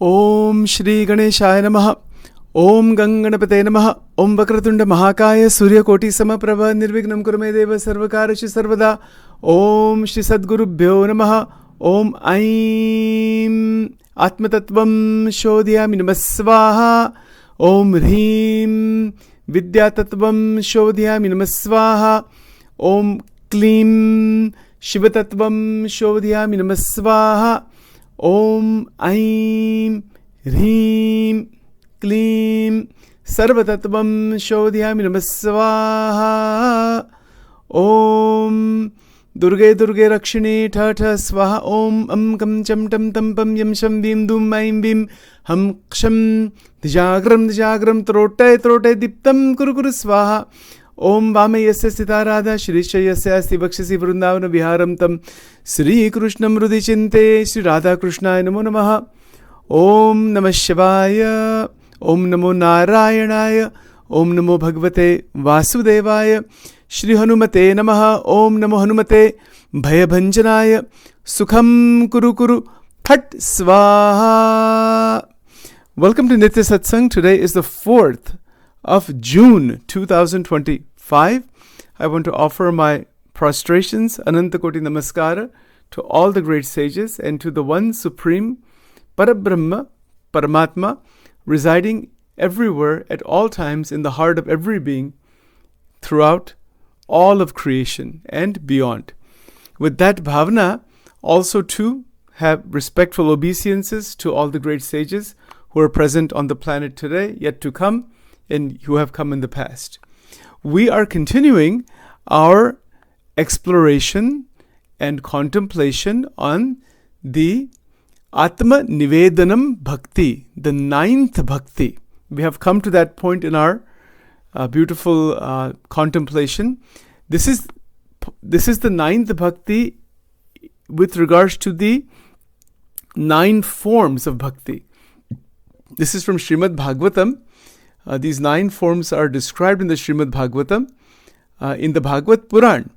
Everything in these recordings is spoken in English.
Om Shri Ganeshaya Namaha. Om Ganganapate Namaha. Om Vakratunda Mahakaya Surya Koti Samaprabha Nirvignam Kurume Deva Sarvakarashi Sarvada. Om Shri Sadgurubhyo Namaha. Om Aim Atma-Tattvam Shodhyami Namasvaha. Om Hrim Vidya-Tattvam Shodhyami Namasvaha. Om Klim Shiva-Tattvam Shodhyami Namasvaha. Om Aim Hrim Klim Sarvatattvam Shodhyami Namasvaha. Om Durge Durge Rakshini Tata Swaha. Om Kam Cham Tam Tam Pam Yam Sham Vim Dum Aim Vim Ham Ksham Dijagram Trote Diptam Kuru Swaha. Om Vame Yasya Sitarada Shrisha Yasya Asti Vakshasi Vrundavana Viharam Tam Sri Krishnam Rudhi Chinte Sri Radha Krishnaya Namo Namaha. Om Namah Shivaya. Om Namo Narayanaya. Om Namo Bhagavate Vasudevaya. Shri Hanumate Namaha. Om Namo Hanumate Bhayabhanjanaya. Sukham Kuru Phat Swaha. Welcome to Nitya Satsang. Today is the 4th of June 2025. I want to offer my prostrations, Anantakoti Namaskara, to all the great sages and to the one supreme Parabrahma, Paramatma, residing everywhere at all times in the heart of every being throughout all of creation and beyond. With that bhavana, also to have respectful obeisances to all the great sages who are present on the planet today, yet to come, and who have come in the past. We are continuing our exploration and contemplation on the Atma-Nivedanam Bhakti, the 9th Bhakti. We have come to that point in our beautiful contemplation. This is the 9th Bhakti with regards to the 9 forms of Bhakti. This is from Srimad Bhagavatam. These 9 forms are described in the Srimad Bhagavatam. In the Bhagavad Puran,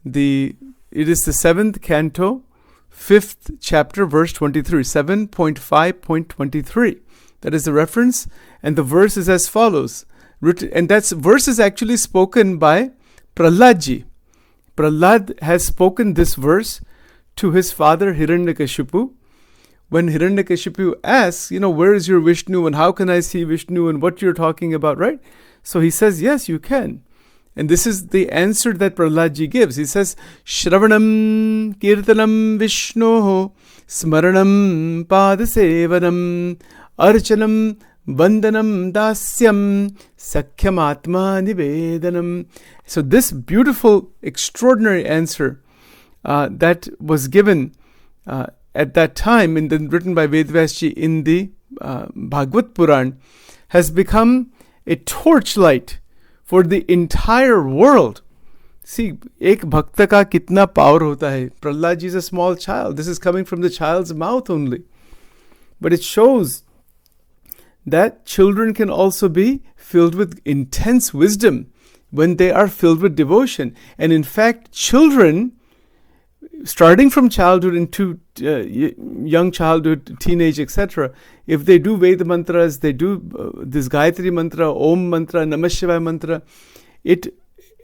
it is the 7th canto, 5th chapter, verse 23, 7.5.23. That is the reference, and the verse is as follows. And that verse is actually spoken by Prahladji. Prahlad has spoken this verse to his father Hiranyakashipu. When Hiranyakashipu asks, where is your Vishnu and how can I see Vishnu and what you're talking about, right? So he says, yes, you can. And this is the answer that Prahladji gives. He says, Shravanam Kirtanam Vishnoho Smaranam Padasevanam Archanam Vandanam Dasyam Sakhyam Atma-Nivedanam. So this beautiful, extraordinary answer that was given at that time, written by Vedvyasji in the Bhagavad Puran, has become a torchlight for the entire world. See, ek bhakta ka kitna power hota hai. Prahlad ji is a small child. This is coming from the child's mouth only. But it shows that children can also be filled with intense wisdom when they are filled with devotion. And in fact, children, starting from childhood into young childhood, teenage, etc., if they do Veda mantras, they do this Gayatri mantra, Om mantra, Namah Shivaya mantra, it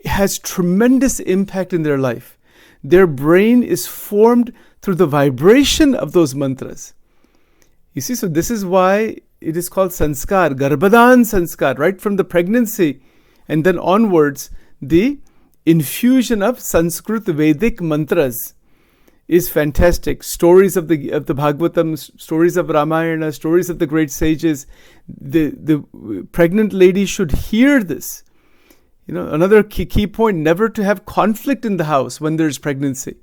has tremendous impact in their life. Their brain is formed through the vibration of those mantras. You see, so this is why it is called sanskar, Garbhadan sanskar, right from the pregnancy and then onwards, the infusion of Sanskrit Vedic mantras is fantastic. Stories of the Bhagavatam, stories of Ramayana, stories of the great sages. The pregnant lady should hear this. Another key point, never to have conflict in the house when there is pregnancy.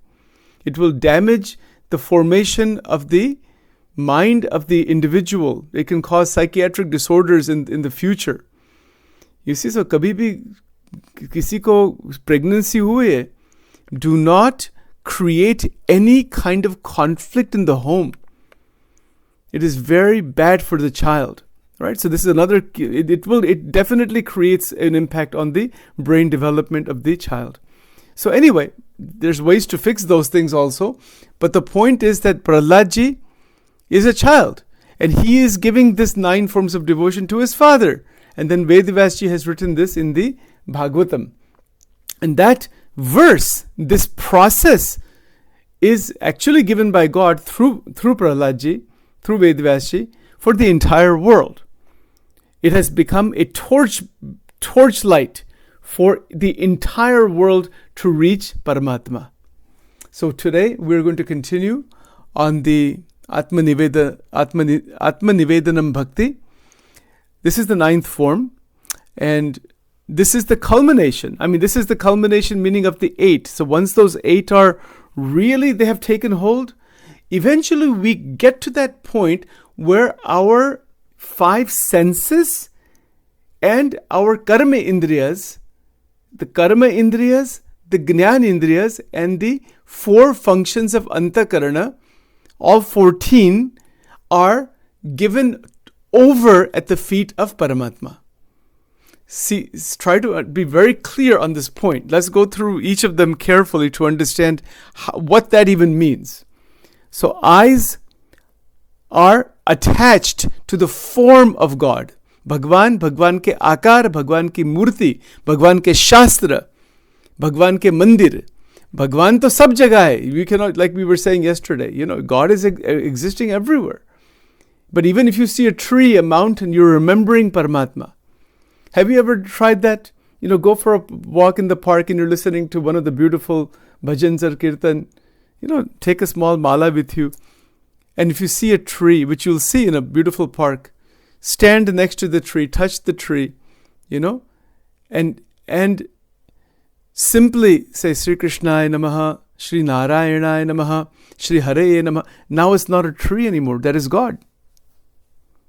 It will damage the formation of the mind of the individual. It can cause psychiatric disorders in the future. You see, so kabhi bhi kisi ko pregnancy हुई है, do not create any kind of conflict in the home. It is very bad for the child, right? So this is another, it definitely creates an impact on the brain development of the child. So anyway, there's ways to fix those things also. But the point is that Prahladji is a child. And he is giving this 9 forms of devotion to his father. And then Vedvyasji has written this in the Bhagavatam. And that verse, this process, is actually given by God through Prahladji, through Vedvyasji, for the entire world. It has become a torchlight for the entire world to reach Paramatma. So today we're going to continue on the Ātma-Nivedanam Bhakti. This is the 9th form, and this is the culmination. This is the culmination meaning of the 8. So once those 8 are really, they have taken hold, eventually we get to that point where our 5 senses and our karma indriyas, the jnana indriyas, and the 4 functions of antakarana, all 14 are given over at the feet of Paramatma. See, try to be very clear on this point. Let's go through each of them carefully to understand what that even means. So eyes are attached to the form of God. Bhagwan ke akar, Bhagwan ki murti, Bhagwan ke shastra, Bhagwan ke mandir. Bhagwan to sab jagah hai. We cannot, like we were saying yesterday, God is existing everywhere. But even if you see a tree, a mountain, you're remembering Paramatma. Have you ever tried that? Go for a walk in the park and you're listening to one of the beautiful bhajans or kirtan. Take a small mala with you. And if you see a tree, which you'll see in a beautiful park, stand next to the tree, touch the tree, and simply say, Sri Krishnaya Namaha, Sri Narayana Namaha, Sri Hare Namaha. Now it's not a tree anymore. That is God.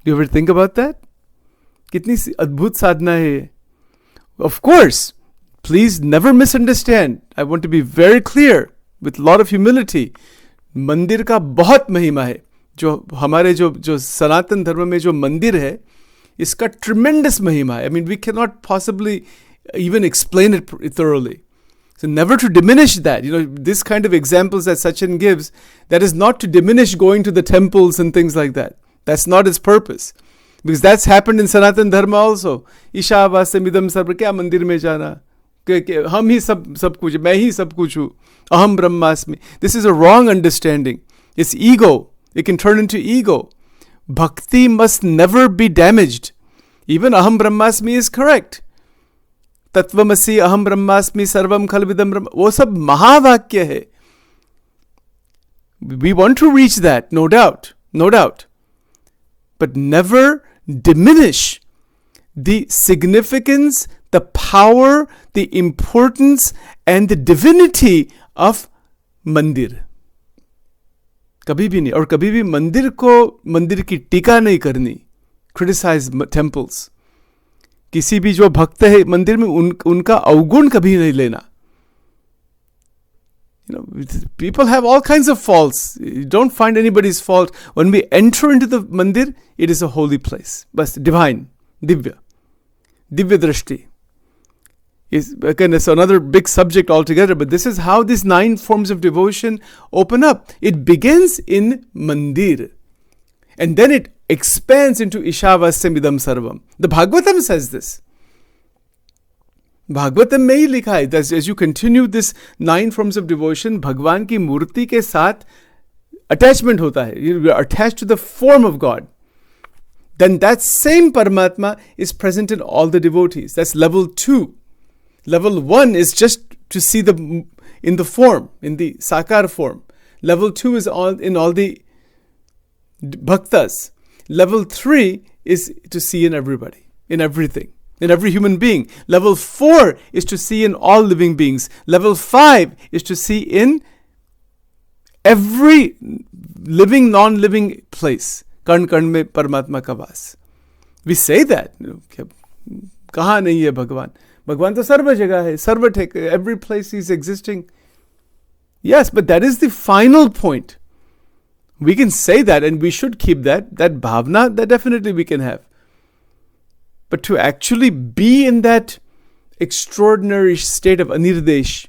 Do you ever think about that? Kitni adbhut sadhana hai. Of course, please never misunderstand. I want to be very clear with a lot of humility. मंदिर का बहुत महिमा है. जो हमारे जो सनातन धर्म में जो मंदिर है, इसका tremendous महिमा है. We cannot possibly even explain it thoroughly. So never to diminish that. This kind of examples that Sachin gives, that is not to diminish going to the temples and things like that. That's not its purpose. Because that's happened in Sanatan Dharma also. Isha vasamidam sarva, kya mandir mein jana? Hum hi sab kuch, main hi sab kuch hu. Aham brahmasmi. This is a wrong understanding. It's ego. It can turn into ego. Bhakti must never be damaged. Even aham brahmasmi is correct. Tattvamasi aham brahmasmi sarvam khalvidam brahma. Wo sab mahavakya hai. We want to reach that, no doubt. No doubt. But never diminish the significance, the power, the importance, and the divinity of मंदिर. कभी भी नहीं. और कभी भी मंदिर की टीका नहीं करनी. Criticize temples. किसी भी जो भक्त है मंदिर में उनका अवगुण कभी नहीं लेना. People have all kinds of faults. You don't find anybody's fault. When we enter into the mandir, it is a holy place. But divine, divya drashti. Again, it's another big subject altogether, but this is how these 9 forms of devotion open up. It begins in mandir. And then it expands into Ishavasya Sarvam. The Bhagavatam says this. Bhagavatam में ही लिखा है, as you continue this 9 forms of devotion, भगवान की मूर्ति के साथ attachment होता है. You are attached to the form of God. Then that same Paramatma is present in all the devotees. That's level 2. Level 1 is just to see in the form, in the sakar form. Level 2 is in all the bhaktas. Level 3 is to see in everybody, in everything. In every human being. Level 4 is to see in all living beings. Level 5 is to see in every living, non-living place. Karn karn mein Paramatma ka vas. We say that. Kahan nahi hai Bhagwan? Bhagwan to sarva jagah hai. Sarva thek. Every place he is existing. Yes, but that is the final point. We can say that and we should keep that. That bhavna, that definitely we can have. But to actually be in that extraordinary state of anirdesh.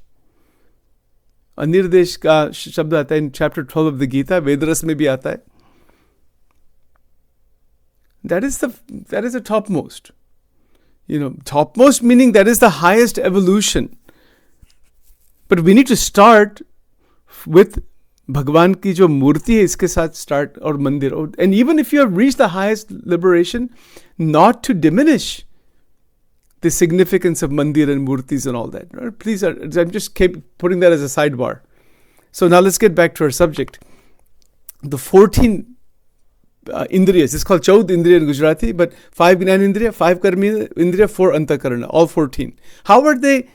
Anirdesh का शब्द आता है in chapter 12 of the Gita, Vedaras में भी आता है. that is the topmost. Topmost meaning that is the highest evolution. But we need to start with भगवान की जो मूर्ति है इसके साथ start, और मंदिर. And even if you have reached the highest liberation, not to diminish the significance of mandir and murtis and all that. Right? Please, I'm just keep putting that as a sidebar. So now let's get back to our subject. The 14 indriyas, it's called Chaud Indriya in Gujarati, but 5 Gnan Indriya, 5 Karma Indriya, 4 Antakarana, all 14. How are they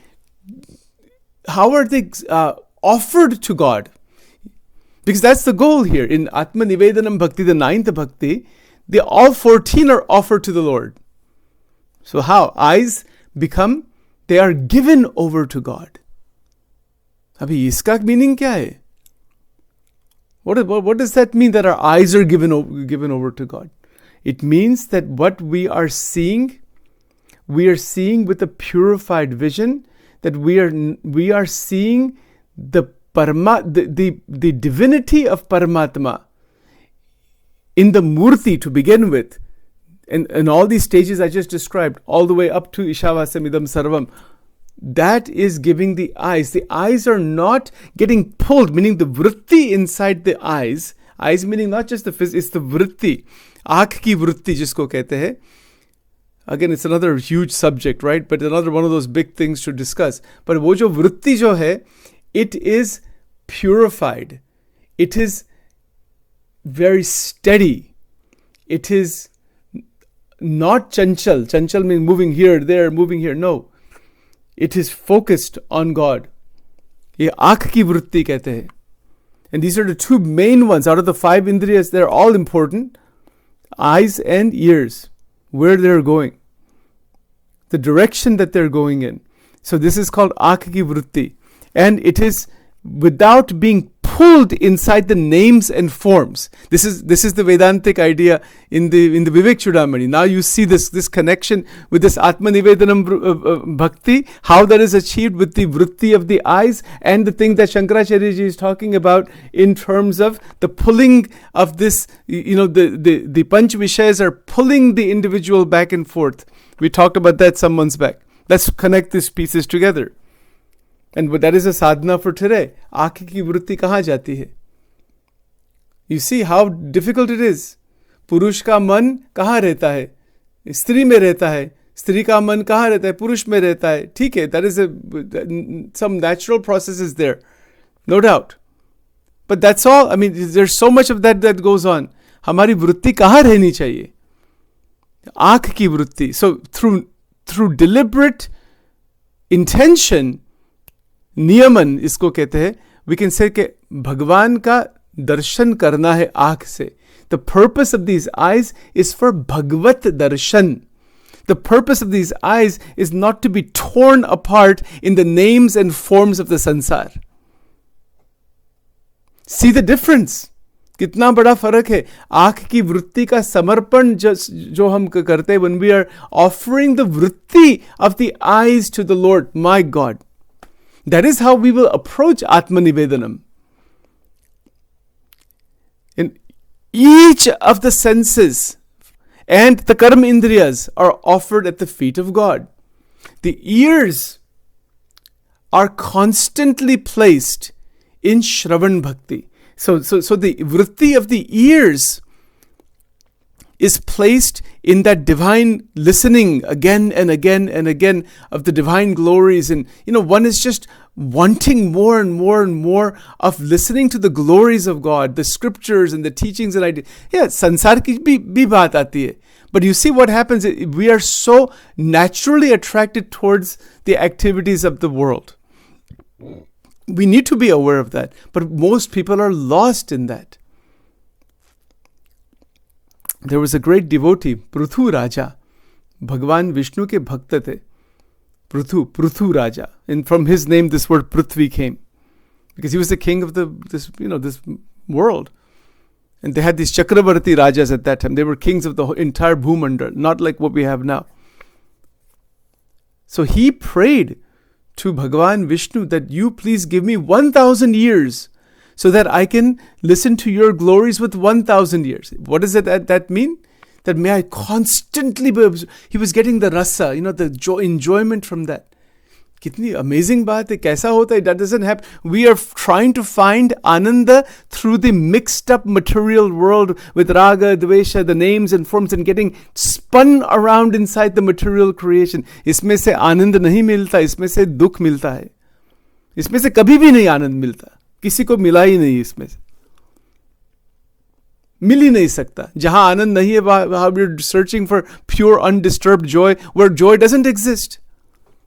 offered to God? Because that's the goal here. In Atma-Nivedanam Bhakti, the 9th Bhakti, all 14 are offered to the Lord. So how? Eyes they are given over to God. Abhi iska meaning kya hai? What does that mean that our eyes are given over to God? It means that what we are seeing with a purified vision, that we are seeing the divinity of Paramatma in the Murti to begin with. And all these stages I just described, all the way up to Ishavasam Idam Sarvam, that is giving the eyes. The eyes are not getting pulled, meaning the vritti inside the eyes. Eyes meaning not just the physical, it's the vritti. Aankh ki vritti jisko kehte hai. Again, it's another huge subject, right? But another one of those big things to discuss. But wo jo vritti jo hai, it is purified. It is very steady. It is not chanchal. Chanchal means moving here, there, moving here. No. It is focused on God. Ye aankh ki vritti kehte hai. And these are the two main ones. Out of the 5 indriyas, they're all important. Eyes and ears. Where they're going. The direction that they're going in. So this is called aankh ki vritti. And it is without being pulled inside the names and forms. This is the Vedantic idea in the Vivek Chudamani. Now you see this connection with this Atma-Nivedanam Bhakti, how that is achieved with the vritti of the eyes, and the thing that Shankaracharya ji is talking about in terms of the pulling of this, the Panch Vishayas are pulling the individual back and forth. We talked about that some months back. Let's connect these pieces together. And that is a sadhana for today. Aankh ki vritti kahan jati hai? You see how difficult it is. Purush ka man kahan rehta hai? Stri mein rehta hai. Stri ka man kahan rehta hai? Purush mein rehta hai. Theek hai, that is some natural processes there. No doubt. But that's all. I mean, there's so much of that goes on. Hamari vritti kahan rehni chahiye? Aankh ki vritti. So through deliberate intention, नियमन इसको कहते हैं, we can say कि भगवान का दर्शन करना है आँख से. The purpose of these eyes is for Bhagvat darshan. The purpose of these eyes is not to be torn apart in the names and forms of the sansar. See the difference. कितना बड़ा फर्क है. आँख की वृत्ति का समर्पण जो हम करते हैं, when we are offering the vritti of the eyes to the Lord, my God. That is how we will approach Atma-Nivedanam. In each of the senses and the karma indriyas are offered at the feet of God. The ears are constantly placed in Shravan Bhakti. So the vritti of the ears is placed in that divine listening again and again and again of the divine glories. And, one is just wanting more and more and more of listening to the glories of God, the scriptures and the teachings and ideas. Yeah, sansar ki bhi baat aati hai. But you see what happens, we are so naturally attracted towards the activities of the world. We need to be aware of that. But most people are lost in that. There was a great devotee, Pruthu Raja. Bhagwan Vishnu ke bhakta the. Pruthu Raja. And from his name this word Prithvi came. Because he was the king of this world. And they had these Chakravarti Rajas at that time. They were kings of the entire Bhumandal, not like what we have now. So he prayed to Bhagwan Vishnu that you please give me 1,000 years so that I can listen to your glories with 1,000 years. What does that mean? that may I constantly be, he was getting the rasa, the enjoyment from that. कितनी amazing बात है, कैसा होता है? That doesn't happen. We are trying to find ananda through the mixed up material world with raga, dvesha, the names and forms, and getting spun around inside the material creation. इसमें से आनंद नहीं मिलता, इसमें से दुख मिलता है. इसमें से कभी भी नहीं आनंद मिलता, किसी को मिला ही नहीं, इसमें से मिल ही नहीं सकता. जहां आनंद नहीं है, वहां we're searching for pure undisturbed joy, where joy doesn't exist.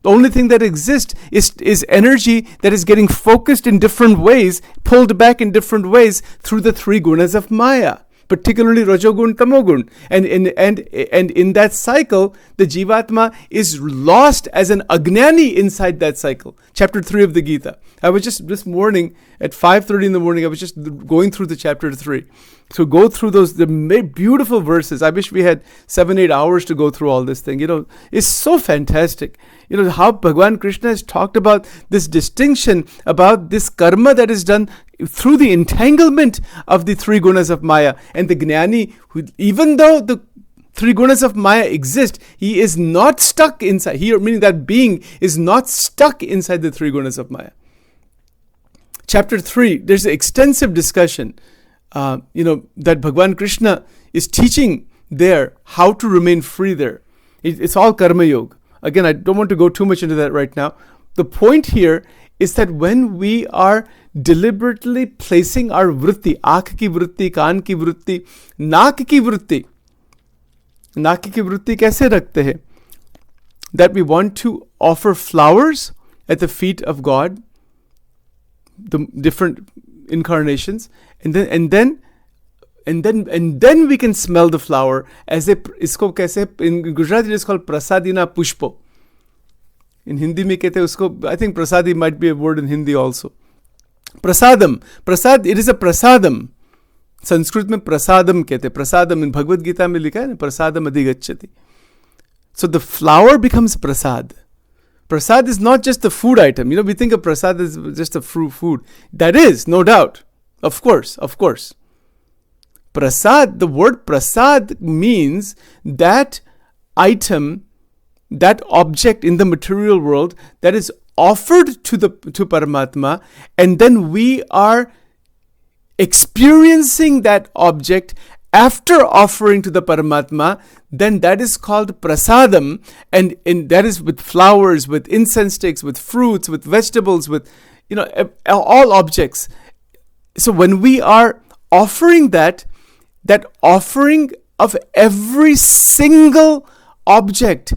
The only thing that exists is energy that is getting focused in different ways, pulled back in different ways through the three gunas of Maya, particularly Rajogun, Tamogun. And in that cycle, the Jivatma is lost as an Agnani inside that cycle. Chapter 3 of the Gita. I was just this morning at 5:30 in the morning, I was just going through the chapter 3. So go through the beautiful verses. I wish we had 7-8 hours to go through all this thing. It's so fantastic. How Bhagavan Krishna has talked about this distinction, about this karma that is done through the entanglement of the three gunas of Maya. And the Gnani, even though the three gunas of Maya exist, he is not stuck inside. Here, meaning that being is not stuck inside the three gunas of Maya. Chapter 3, there's an extensive discussion, that Bhagavan Krishna is teaching there how to remain free there. It's all karma yoga. Again, I don't want to go too much into that right now. The point here is that when we are deliberately placing our vritti, aankh ki vritti, kaan ki vritti, naak ki vritti kaise rakhte hai? That we want to offer flowers at the feet of God, the different incarnations, and then we can smell the flower as isko kaise, in Gujarati it is called prasadina pushpo. In Hindi mein kehte usko, I think prasadi might be a word in Hindi also. Prasadam. It is a prasadam. Sanskrit mein prasadam kehte. Prasadam in Bhagavad Gita mein likha hai na, prasadam adhigacchati. So the flower becomes prasad. Prasad is not just a food item. We think of prasad as just a food. That is, no doubt. Of course. Prasad, the word prasad means that item, that object in the material world that is offered to Paramatma, and then we are experiencing that object after offering to the Paramatma, then that is called prasadam, and that is with flowers, with incense sticks, with fruits, with vegetables, with all objects. So when we are offering that offering of every single object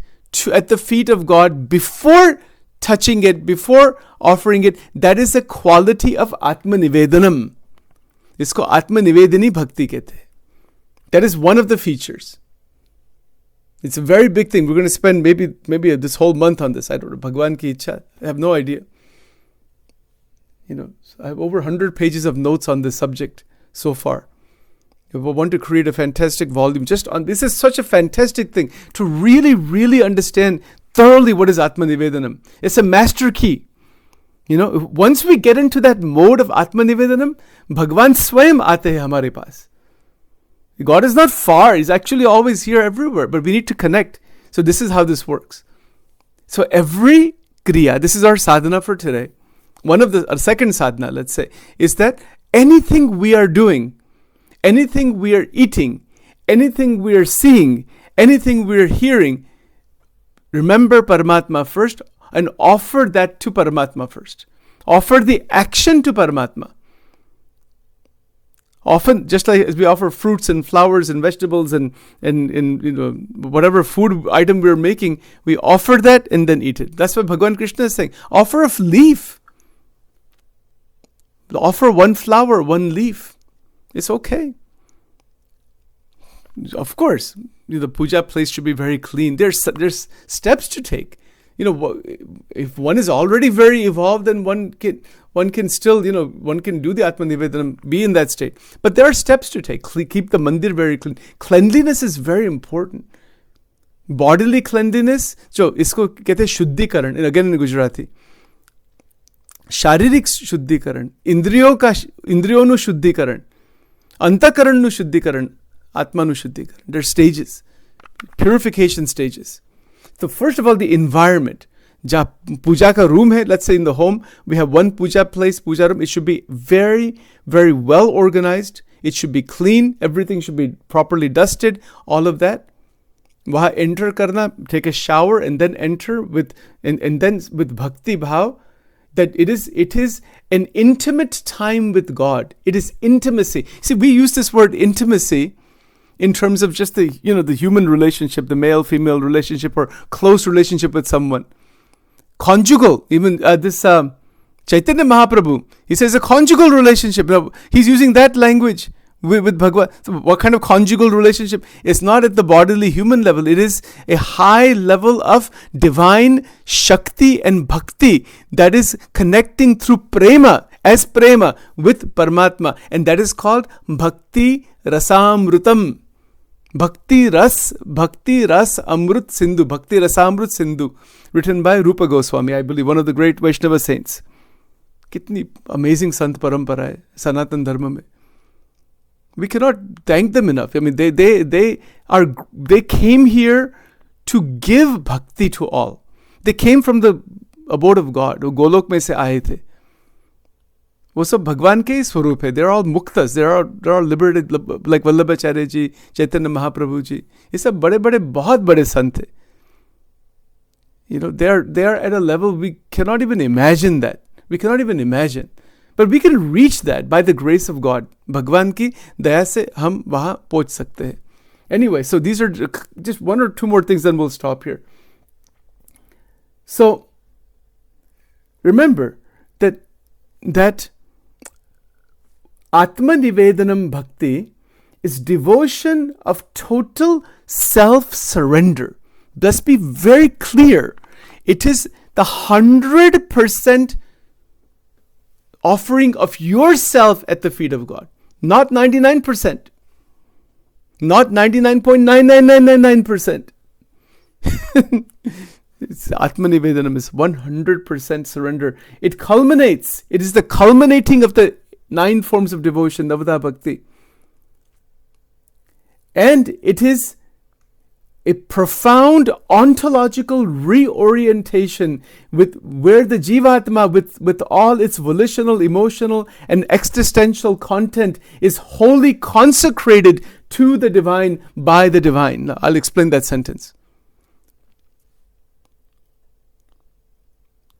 at the feet of God before touching it, before offering it, that is a quality of Atma-Nivedanam. Isko Atma-Nivedani Bhakti kehte. That is one of the features. It's a very big thing. We're going to spend maybe this whole month on this. I don't know. Bhagwan ki ichha. I have no idea. I have over 100 pages of notes on this subject so far. I want to create a fantastic volume just on this. Is such a fantastic thing to really, really understand thoroughly what is Atma-Nivedanam. It's a master key. Once we get into that mode of Atma-Nivedanam, Bhagwan Swayam aate hai hamare paas. God is not far. He's actually always here everywhere. But we need to connect. So this is how this works. So every kriya, this is our sadhana for today. Our second sadhana, let's say, is that anything we are doing, anything we are eating, anything we are seeing, anything we are hearing, remember Paramatma first and offer that to Paramatma first. Offer the action to Paramatma. Often, just like as we offer fruits and flowers and vegetables and whatever food item we're making, we offer that and then eat it. That's what Bhagavan Krishna is saying. Offer a leaf. Offer one flower, one leaf. It's okay. Of course, the puja place should be very clean. There's steps to take. If one is already very evolved, then one can still, one can do the Atma-Nivedanam, be in that state. But there are steps to take. Keep the mandir very clean. Cleanliness is very important. Bodily cleanliness, isko kehte shuddhikaran, and again in Gujarati. Sharirik shuddhikaran, indriyon nu shuddhikaran, antakaran nu shuddhikaran, Atma-Nivedanam. There are stages, purification stages. So first of all, the environment. जहाँ पूजा का room है, let's say in the home, we have one puja place, puja room. It should be very, very well organized. It should be clean. Everything should be properly dusted. All of that. वहाँ enter करना, take a shower and then enter with and then with bhakti bhav, that it is an intimate time with God. It is intimacy. See, we use this word intimacy in terms of just the human relationship, the male-female relationship or close relationship with someone. Conjugal, even this Chaitanya Mahaprabhu, he says a conjugal relationship. Now, he's using that language with Bhagwan. So what kind of conjugal relationship? It's not at the bodily human level. It is a high level of divine Shakti and Bhakti that is connecting through prema, as prema, with Paramatma. And that is called Bhakti Rasamrutam. Bhakti Ras Amrut Sindhu. Bhakti Rasamrut Sindhu. Written by Rupa Goswami, I believe, one of the great Vaishnava saints. Kitni amazing Sant Parampara hai, Sanatan Dharma mein. We cannot thank them enough. I mean, they came here to give bhakti to all. They came from the abode of God. वो गोलोक में से आए थे. वो सब भगवान के ही स्वरूप है. They're all muktas. They're all liberated, like Vallabhacharya ji, Chaitanya Mahaprabhu ji. ये सब बड़े बहुत बड़े संत हैं. They are at a level we cannot even imagine that. We cannot even imagine. But we can reach that by the grace of God. भगवान की दया से हम वहाँ पहुँच सकते हैं. Anyway, so these are just one or two more things, then we'll stop here. So, remember that Atma-Nivedanam Bhakti is devotion of total self-surrender. Let's be very clear. It is the 100% offering of yourself at the feet of God. Not 99%. Not 99.99999%. Atma-Nivedanam is 100% surrender. It culminates. It is the culminating of the 9 forms of devotion, Navada Bhakti. And it is a profound ontological reorientation with where the Jivatma with all its volitional, emotional and existential content is wholly consecrated to the divine by the divine. Now, I'll explain that sentence.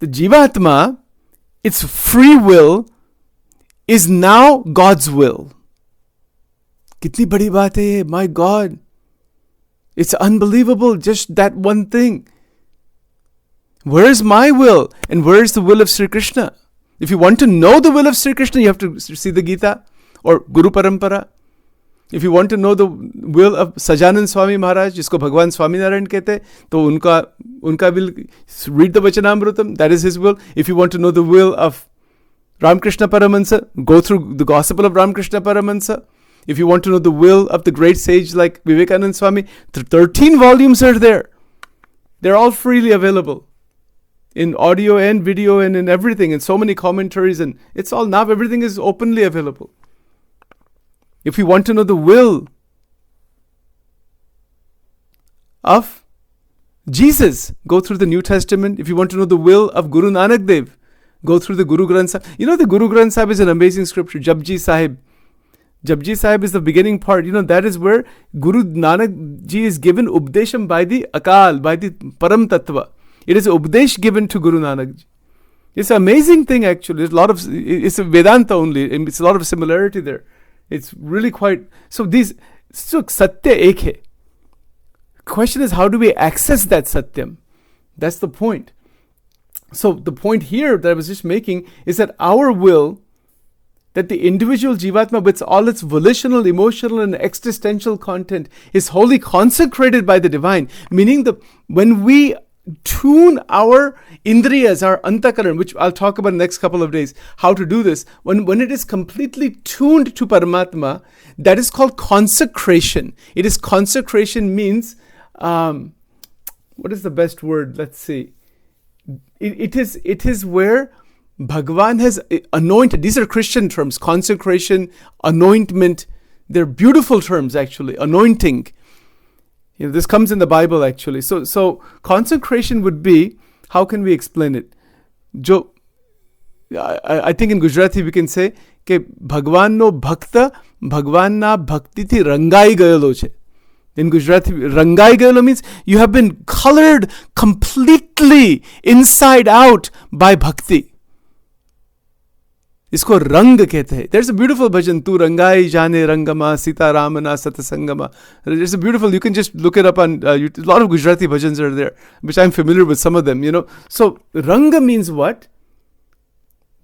The Jivatma, its free will, is now God's will. Kitni badi baat hai ye, my God. It's unbelievable, just that one thing. Where is my will and where is the will of Sri Krishna? If you want to know the will of Sri Krishna, you have to see the Gita or Guru Parampara. If you want to know the will of Sajanand Swami Maharaj, जिसको भगवान स्वामीनारायण कहते हैं, तो उनका will, read the Vachanamrutam, that is his will. If you want to know the will of Ramakrishna Paramahansa, go through the Gospel of Ramakrishna Paramahansa. If you want to know the will of the great sage like Vivekananda Swami, 13 volumes are there. They're all freely available in audio and video and in everything, and so many commentaries, and it's all now, everything is openly available. If you want to know the will of Jesus, go through the New Testament. If you want to know the will of Guru Nanak Dev, go through the Guru Granth Sahib. The Guru Granth Sahib is an amazing scripture. Japji Sahib. Japji Sahib is the beginning part. That is where Guru Nanak Ji is given Updesham by the Akal, by the Param Tattva. It is Updesh given to Guru Nanak Ji. It's an amazing thing actually. It's a Vedanta only. It's a lot of similarity there. It's really quite... So Satya ek hai. Question is, how do we access that Satyam? That's the point. So the point here that I was just making is that our will, that the individual Jivatma with all its volitional, emotional and existential content is wholly consecrated by the divine. Meaning when we tune our indriyas, our antakaran, which I'll talk about in the next couple of days, how to do this. When it is completely tuned to Paramatma, that is called consecration. It is consecration means, what is the best word? Let's see. It is where Bhagwan has anointed. These are Christian terms: consecration, anointment. They're beautiful terms, actually. Anointing. This comes in the Bible, actually. So consecration would be, how can we explain it? I think in Gujarati we can say કે ભગવાનનો ભક્ત ભગવાનના ભક્તિથી રંગાઈ ગયેલો છે. In Gujarati, rangai gayelo means you have been colored completely inside out by bhakti. इसको रंग कहते हैं. There's a beautiful bhajan, Tu rangai jane rangama sita ramana satsangama. It's a beautiful, you can just look it up on, a lot of Gujarati bhajans are there, which I'm familiar with some of them, So ranga means what?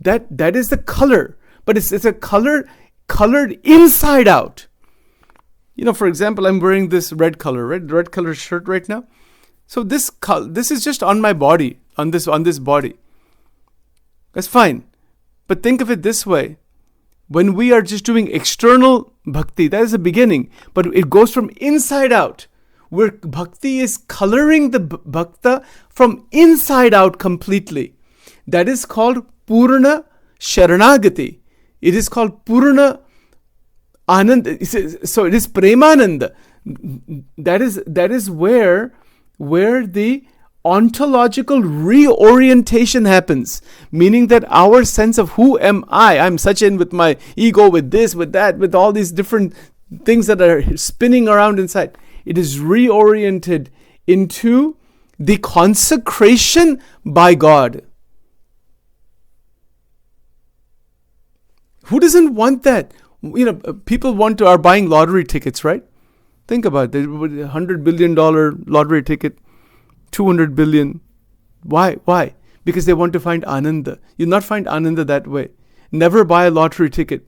That is the color, but it's a color colored inside out. For example, I'm wearing this red color, right? Red color shirt right now. So this is just on my body, on this body. That's fine. But think of it this way. When we are just doing external bhakti, that is the beginning. But it goes from inside out. Where bhakti is coloring the bhakta from inside out completely. That is called Purna Sharanagati. It is called Purna Anand. So it is Premananda. That is where the ontological reorientation happens. Meaning that our sense of who am I'm Sachin with my ego, with this, with that, with all these different things that are spinning around inside. It is reoriented into the consecration by God. Who doesn't want that? People are buying lottery tickets, right? Think about it. $100 billion lottery ticket, 200 billion. Why? Because they want to find Ananda. You'll not find Ananda that way. Never buy a lottery ticket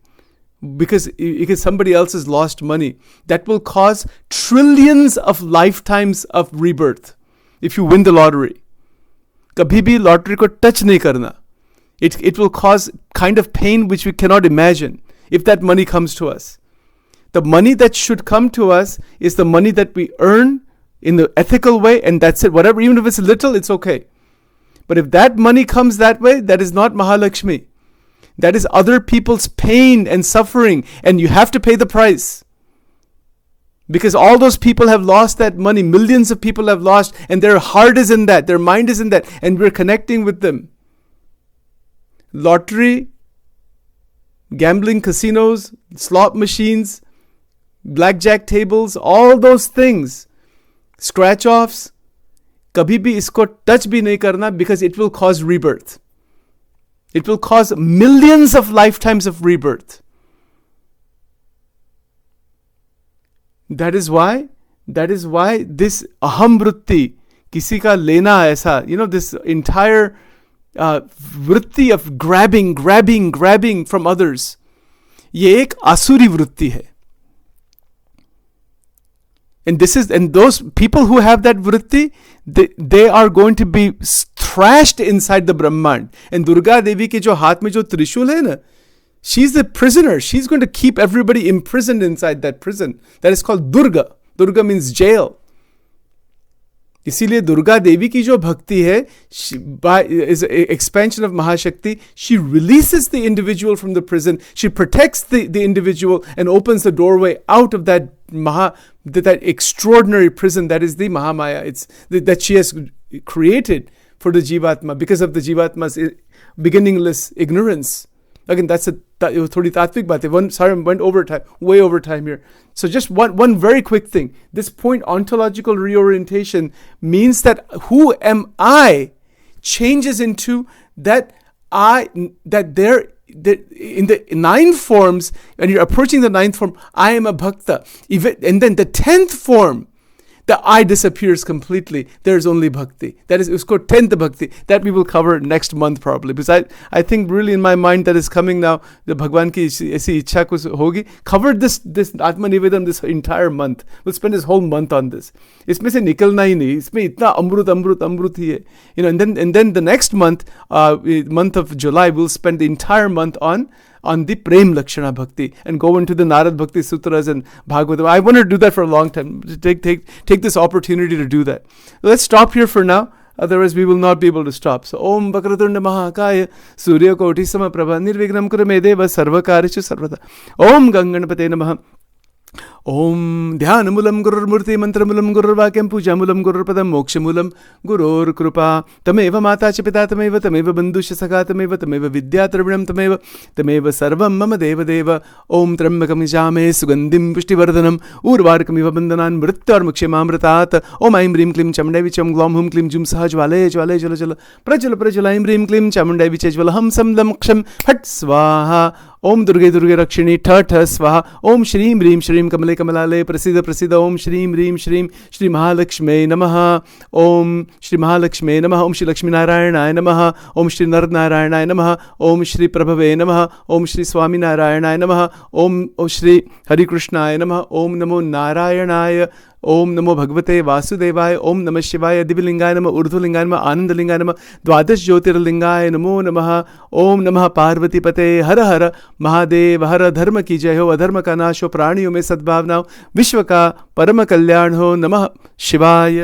because somebody else has lost money. That will cause trillions of lifetimes of rebirth if you win the lottery. Kabhi bhi lottery ko touch nahi karna. It will cause kind of pain which we cannot imagine if that money comes to us. The money that should come to us is the money that we earn in the ethical way, and that's it. Whatever, even if it's little, it's okay. But if that money comes that way, that is not Mahalakshmi. That is other people's pain and suffering, and you have to pay the price. Because all those people have lost that money. Millions of people have lost, and their heart is in that, their mind is in that, and we're connecting with them. Lottery, gambling casinos, slot machines, blackjack tables, all those things, scratch-offs, kabhi bhi isko touch bhi nahi karna because it will cause rebirth. It will cause millions of lifetimes of rebirth. That is why this aham vritti, kisi ka lena aisa, this entire vritti of grabbing from others, ye ek asuri vritti hai. And those people who have that vritti, they are going to be thrashed inside the Brahmand. And Durga Devi ke jo haath mein jo trishul hai na, she's the prisoner. She's going to keep everybody imprisoned inside that prison. That is called Durga. Durga means jail. इसीलिए दुर्गा देवी की जो भक्ति है, is an expansion of Mahashakti. She releases the individual from the prison. She protects the individual and opens the doorway out of that extraordinary prison that is the Mahamaya. It's that she has created for the Jivatma because of the Jivatma's beginningless ignorance. Again, that's thodi tatvik baat hai. Sorry, I went way over time here. So just one very quick thing. This point, ontological reorientation, means that who am I changes into that in the 9 forms, and you're approaching the 9th form, I am a bhakta. And then the 10th form, the I disappears completely. There's only bhakti. That is, it's called 10th bhakti. That we will cover next month probably. Because I think really in my mind that is coming now, the Bhagwan ki aisi ichha kuch hogi. Cover this Atma-Nivedanam this entire month. We'll spend this whole month on this. Isme se nikalna hi nahi. Isme itna amrut hi hai. And then the next month, month of July, we'll spend the entire month on the Prem Lakshana Bhakti and go into the Narad Bhakti Sutras and Bhagavatam. I wanted to do that for a long time. Take this opportunity to do that. Let's stop here for now. Otherwise, we will not be able to stop. So, Om Vakratunda Mahakaya Surya Koti Sama Prabha Nirvignam Kuramedeva Sarvakarishu Sarvata. Om Ganganapate Namaha. ओम ध्यानमूलं गुरुर्मूर्ति मंत्रमूलं गुरुर्वाक्यं पूजामूलं गुरुर्पदं मोक्षमूलं गुरोर्कृपा तमेव माता च पिता तमेव बन्धुश्च सखा तमेव विद्या द्रविणं तमेव सर्वं मम देवदेव। ओम त्र्यम्बकं यजामहे सुगन्धिं पुष्टिवर्धनम् उर्वारुकमिव बन्धनान् मृत्योर्मुक्षेमामृतात्। ओम ऐं ह्रीं क्लीं चामुण्डायै विचे ओं ग्लौं हुं क्लीं जुं सः ज्वालय ज्वालय जल जल प्रज्वल प्रज्वल ऐं ह्रीं क्लीं चामुण्डायै विचे ज्वल हं सं लं क्षं फट् स्वाहा। ओम दुर्गे दुर्गे रक्षिणी ठ ठ स्वाहा। ओम श्रीं ह्रीं श्रीं कमले कमलालय प्रसीद प्रसीद। ओम श्रीं ह्रीं श्रीं श्री महालक्ष्म्यै नमः। ओम श्री महालक्ष्म्यै नमः। ओम श्री लक्ष्मीनारायणाय नमः। ओम श्री नरनारायणाय नमः। ओम श्री प्रभवे नमः। ओम श्री स्वामीनारायणाय नमः। ओम श्री हरिकृष्णाय नमः। ओम नमो नारायणाय। ओम नमो भगवते वासुदेवाय। ओम नमः शिवाय। दिव्यलिंगाय नमः। ऊर्ध्वलिंगाय नमः। आनंदलिंगाय नमः। द्वादश ज्योतिर्लिंगाय नमो नमः। ओम नमः पार्वतीपते। हर हर महादेव। हर धर्म की जय हो, अधर्म का नाश हो, प्राणियों में सद्भावना हो, विश्व का परम कल्याण हो। नमः शिवाय।